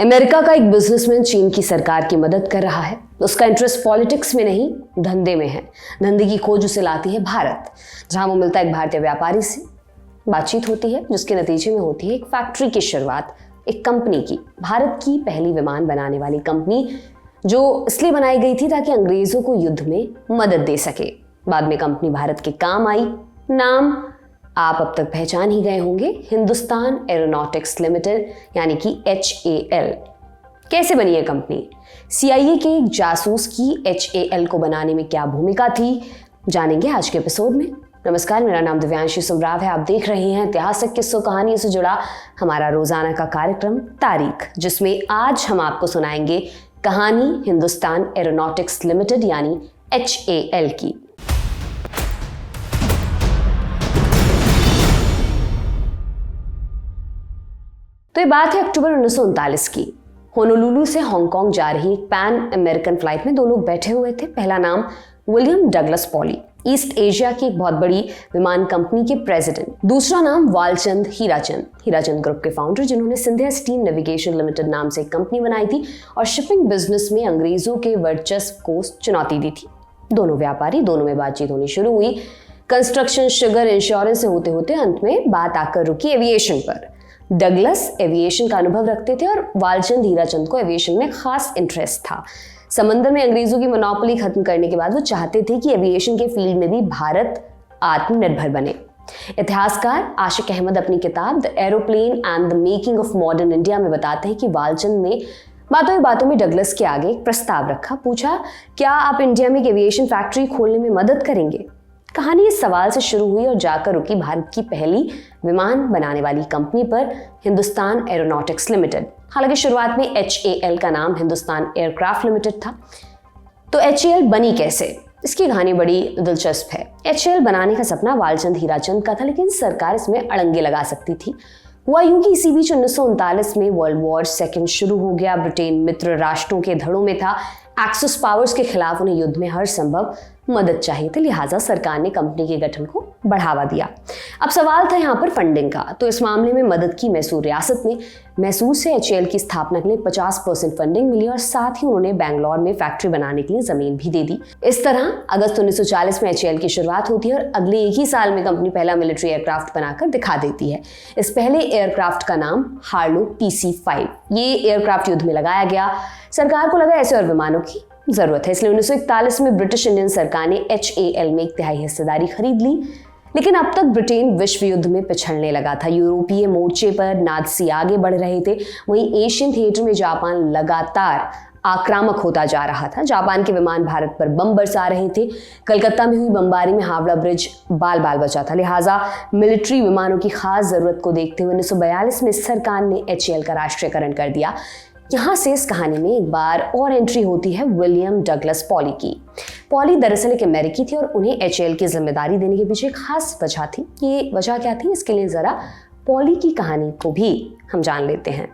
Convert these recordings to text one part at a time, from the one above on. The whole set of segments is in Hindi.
अमेरिका का एक बिजनेसमैन चीन की सरकार की मदद कर रहा है। उसका इंटरेस्ट पॉलिटिक्स में नहीं, धंधे में है। धंधे की खोज उसे लाती है भारत, जहां वो मिलता है एक भारतीय व्यापारी से। बातचीत होती है जिसके नतीजे में होती है एक फैक्ट्री की शुरुआत, एक कंपनी की, भारत की पहली विमान बनाने वाली कंपनी, जो इसलिए बनाई गई थी ताकि अंग्रेजों को युद्ध में मदद दे सके। बाद में कंपनी भारत के काम आई। नाम आप अब तक पहचान ही गए होंगे, हिंदुस्तान एरोनॉटिक्स लिमिटेड यानी कि HAL। कैसे बनी यह कंपनी? CIA के एक जासूस की HAL को बनाने में क्या भूमिका थी, जानेंगे आज के एपिसोड में। नमस्कार, मेरा नाम दिव्यांशी सुमराव है। आप देख रहे हैं ऐतिहासिक किस्सों कहानी से जुड़ा हमारा रोजाना का कार्यक्रम तारीख, जिसमें आज हम आपको सुनाएंगे कहानी हिंदुस्तान एरोनॉटिक्स लिमिटेड यानी HAL की। तो ये बात है अक्टूबर 1939 की। होनोलुलु से हांगकांग जा रही एक पैन अमेरिकन फ्लाइट में दो लोग बैठे हुए थे। पहला नाम William Douglas poly, east Asia की एक बहुत बड़ी विमान कंपनी के प्रेसिडेंट। दूसरा नाम वालचंद हीराचंद ग्रुप के फाउंडर, जिन्होंने सिंधिया स्टीम नेविगेशन लिमिटेड नाम से एक कंपनी बनाई थी और शिपिंग बिजनेस में अंग्रेजों के वर्चस्व को चुनौती दी थी। दोनों व्यापारी, दोनों में बातचीत होनी शुरू हुई। कंस्ट्रक्शन, शुगर, इंश्योरेंस से होते होते अंत में बात आकर रुकी एविएशन पर। डगलस एविएशन का अनुभव रखते थे और वालचंद हीराचंद को एविएशन में खास इंटरेस्ट था। समंदर में अंग्रेजों की मोनोपोली खत्म करने के बाद वो चाहते थे कि एविएशन के फील्ड में भी भारत आत्मनिर्भर बने। इतिहासकार आशिक अहमद अपनी किताब the aeroplane and the making of modern India में बताते हैं कि वालचंद ने बातों ही बातों में डगलस के आगे एक प्रस्ताव रखा। पूछा, क्या आप इंडिया में एक एविएशन फैक्ट्री खोलने में मदद करेंगे? कहानी इस सवाल से शुरू हुई और जाकर रुकी भारत की पहली विमान बनाने वाली कंपनी पर, हिंदुस्तान एरोनॉटिक्स लिमिटेड। हालांकि शुरुआत में HAL का नाम हिंदुस्तान एयरक्राफ्ट लिमिटेड था। तो HAL बनी कैसे? इसकी कहानी बड़ी दिलचस्प है। HAL बनाने का सपना वालचंद हीराचंद का था, लेकिन सरकार इसमें अड़ंगे लगा सकती थी। हुआ यूं कि इसी बीच 1939 में वर्ल्ड वॉर सेकेंड शुरू हो गया। ब्रिटेन मित्र राष्ट्रों के धड़ों में था। एक्सिस पावर्स के खिलाफ उन्हें युद्ध में हर संभव मदद चाहिए थी, लिहाजा सरकार ने कंपनी के गठन को बढ़ावा दिया। अब सवाल था यहाँ पर फंडिंग का। तो इस मामले में मदद की मैसूर रियासत ने। मैसूर से HAL की स्थापना के लिए 50% फंडिंग मिली और साथ ही उन्होंने बैंगलोर में फैक्ट्री बनाने के लिए जमीन भी दे दी। इस तरह अगस्त 1940 में HAL की शुरुआत होती है और अगले एक ही साल में कंपनी पहला मिलिट्री एयरक्राफ्ट बनाकर दिखा देती है। इस पहले एयरक्राफ्ट का नाम हार्लो PC-5। ये एयरक्राफ्ट युद्ध में लगाया गया। सरकार को लगा ऐसे और विमानों की जरूरत है, इसलिए 1941 में ब्रिटिश इंडियन सरकार ने HAL में 1/3 हिस्सेदारी खरीद ली। लेकिन अब तक ब्रिटेन विश्व युद्ध में पिछड़ने लगा था। यूरोपीय मोर्चे पर नाज़ी आगे बढ़ रहे थे, वहीं एशियन थिएटर में जापान लगातार आक्रामक होता जा रहा था। जापान के विमान भारत पर बम बरसा रहे थे। कलकत्ता में हुई बमबारी में हावड़ा ब्रिज बाल बाल बचा था। लिहाजा मिलिट्री विमानों की खास जरूरत को देखते हुए 1942 में सरकार ने HAL का राष्ट्रीयकरण कर दिया। यहाँ से इस कहानी में एक बार और एंट्री होती है विलियम डगलस पॉली की। पॉली दरअसल एक अमेरिकी थी और उन्हें HAL की जिम्मेदारी देने के पीछे खास वजह थी। ये वजह क्या थी, इसके लिए जरा पॉली की कहानी को भी हम जान लेते हैं।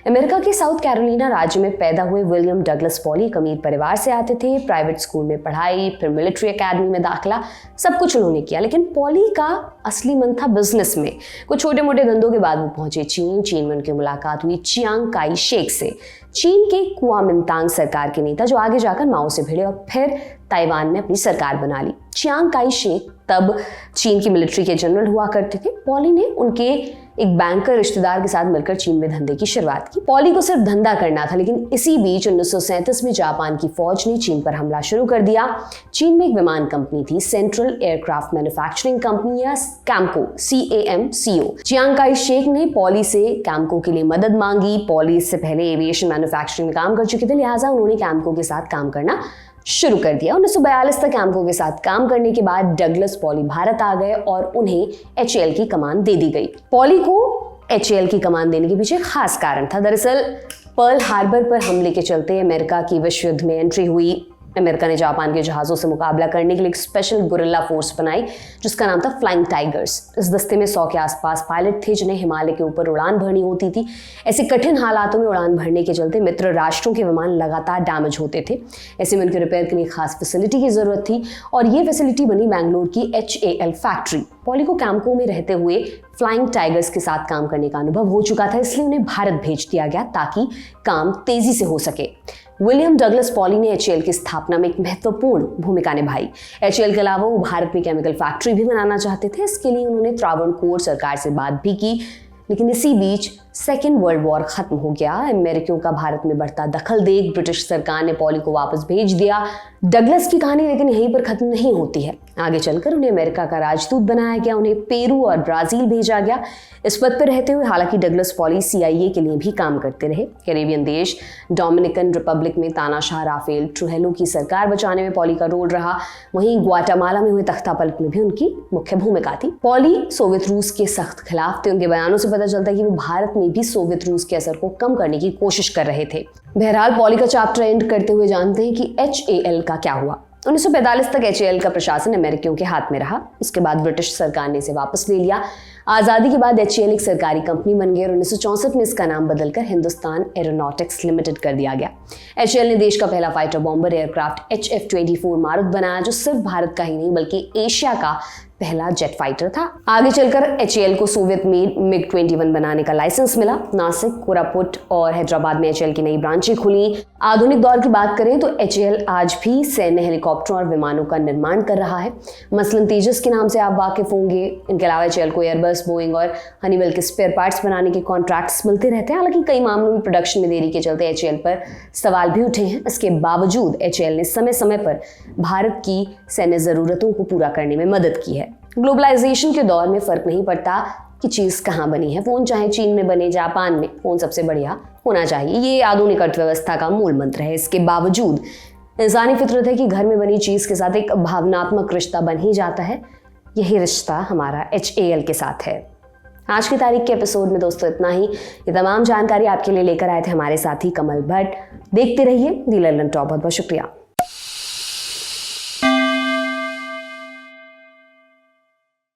अमेरिका के साउथ कैरोलिना राज्य में पैदा हुए विलियम डगलस पॉली एक अमीर परिवार से आते थे। प्राइवेट स्कूल में पढ़ाई, फिर मिलिट्री एकेडमी में दाखिला, सब कुछ उन्होंने किया। लेकिन पॉली का असली मन था बिजनेस में। कुछ छोटे मोटे धंधों के बाद वो पहुंचे चीन में उनकी मुलाकात हुई चियांग काई शेक से, चीन के कुओमिंतांग सरकार के नेता, जो आगे जाकर माओ से भिड़े और फिर ताइवान में अपनी सरकार बना ली। चियांग काई शेक तब चीन की मिलिट्री के जनरल हुआ करते थे। पॉली ने उनके एक बैंकर रिश्तेदार के साथ मिलकर चीन में धंधे की शुरुआत की। पॉली को सिर्फ धंधा करना था, लेकिन इसी बीच 1937 में जापान की फौज ने चीन पर हमला शुरू कर दिया। चीन में एक विमान कंपनी थी, सेंट्रल एयरक्राफ्ट मैन्युफैक्चरिंग कंपनी या Campco, CAMCO। Chiang Kai Shek ने पॉली से कैम्को के लिए मदद मांगी। पॉली इससे पहले एविएशन मैन्युफैक्चरिंग में काम कर चुके थे, लिहाजा उन्होंने कैम्को के साथ काम करना शुरू कर दिया। 1942 तक कैम्को के साथ काम करने के बाद डगलस पॉली भारत आ गए और उन्हें HAL की कमान दे दी गई। पॉली को HAL की कमान देने के पीछे खास कारण था। दरअसल पर्ल हार्बर पर हमले के चलते अमेरिका की विश्व युद्ध में एंट्री हुई। अमेरिका ने जापान के जहाज़ों से मुकाबला करने के लिए एक स्पेशल गुरिल्ला फोर्स बनाई जिसका नाम था फ्लाइंग टाइगर्स। इस दस्ते में 100 के आसपास पायलट थे जिन्हें हिमालय के ऊपर उड़ान भरनी होती थी। ऐसे कठिन हालातों में उड़ान भरने के चलते मित्र राष्ट्रों के विमान लगातार डैमेज होते थे। ऐसे में उनके रिपेयर के लिए खास फैसिलिटी की जरूरत थी और ये फैसिलिटी बनी बैंगलोर की HAL फैक्ट्री। पॉली को कैम्को में रहते हुए फ्लाइंग टाइगर्स के साथ काम करने का अनुभव हो चुका था, इसलिए उन्हें भारत भेज दिया गया ताकि काम तेजी से हो सके। विलियम डगलस पॉली ने एचएएल की स्थापना में एक महत्वपूर्ण भूमिका निभाई। एचएएल के अलावा वो भारत में केमिकल फैक्ट्री भी बनाना चाहते थे। इसके लिए उन्होंने त्रावणकोर सरकार से बात भी की, लेकिन इसी बीच सेकेंड वर्ल्ड वॉर खत्म हो गया। अमेरिकियों का भारत में बढ़ता दखल देख ब्रिटिश सरकार ने पॉली को वापस भेज दिया। डगलस की कहानी लेकिन यहीं पर खत्म नहीं होती है। आगे चलकर उन्हें अमेरिका का राजदूत बनाया गया, उन्हें पेरू और ब्राजील भेजा गया। इस पद पर रहते हुए हालांकि डगलस पॉली सीआईए के लिए भी काम करते रहे। कैरेबियन देश डोमिनिकन रिपब्लिक में तानाशाह राफेल ट्रूहेलो की सरकार बचाने में पॉली का रोल रहा। वहीं ग्वाटेमाला में हुए तख्तापलट में भी उनकी मुख्य भूमिका थी। पॉली सोवियत रूस के सख्त खिलाफ थे। उनके बयानों से पता चलता है कि वो भारत में भी सोवियत रूस के असर को कम करने की कोशिश कर रहे थे। बहरहाल पॉली का चैप्टर एंड करते हुए जानते हैं कि एचएएल का क्या हुआ। 1945 तक एचएएल का प्रशासन अमेरिकियों के हाथ में रहा। इसके बाद ब्रिटिश सरकार ने इसे वापस ले लिया। आज़ादी के बाद एचएएल एक सरकारी कंपनी बन गई और 1964 में इसका नाम बदलकर हिंदुस्तान एरोनॉटिक्स लिमिटेड कर दिया गया। एचएएल ने देश का पहला फाइटर बॉम्बर एयरक्राफ्ट HF-24 मारुत बनाया, जो सिर्फ भारत का ही नहीं बल्कि एशिया का पहला जेट फाइटर था। आगे चलकर एचएएल को सोवियत मेड MiG-21 बनाने का लाइसेंस मिला। नासिक, कोरापुट और हैदराबाद में एचएएल की नई ब्रांचें खुली। आधुनिक दौर की बात करें तो एचएएल आज भी सैन्य हेलीकॉप्टरों और विमानों का निर्माण कर रहा है। मसलन तेजस के नाम से आप वाकिफ होंगे। इनके अलावा एचएएल को एयरबस, बोइंग और हनीवेल के स्पेयर पार्ट्स बनाने के कॉन्ट्रैक्ट्स मिलते रहते हैं। हालांकि कई मामलों में प्रोडक्शन में देरी के चलते एचएएल पर सवाल भी उठे हैं। इसके बावजूद एचएएल ने समय समय पर भारत की सैन्य जरूरतों को पूरा करने में मदद की है। ग्लोबलाइजेशन के दौर में फर्क नहीं पड़ता कि चीज कहाँ बनी है। फोन चाहे चीन में बने, जापान में, फोन सबसे बढ़िया होना चाहिए। ये आधुनिक अर्थव्यवस्था का मूल मंत्र है। इसके बावजूद इंसानी फितरत है कि घर में बनी चीज के साथ एक भावनात्मक रिश्ता बन ही जाता है। यही रिश्ता हमारा एचएएल के साथ है। आज की तारीख के एपिसोड में दोस्तों इतना ही। ये तमाम जानकारी आपके लिए लेकर आए थे हमारे साथी कमल भट्ट। देखते रहिए दी लंदन टॉप। बहुत बहुत शुक्रिया।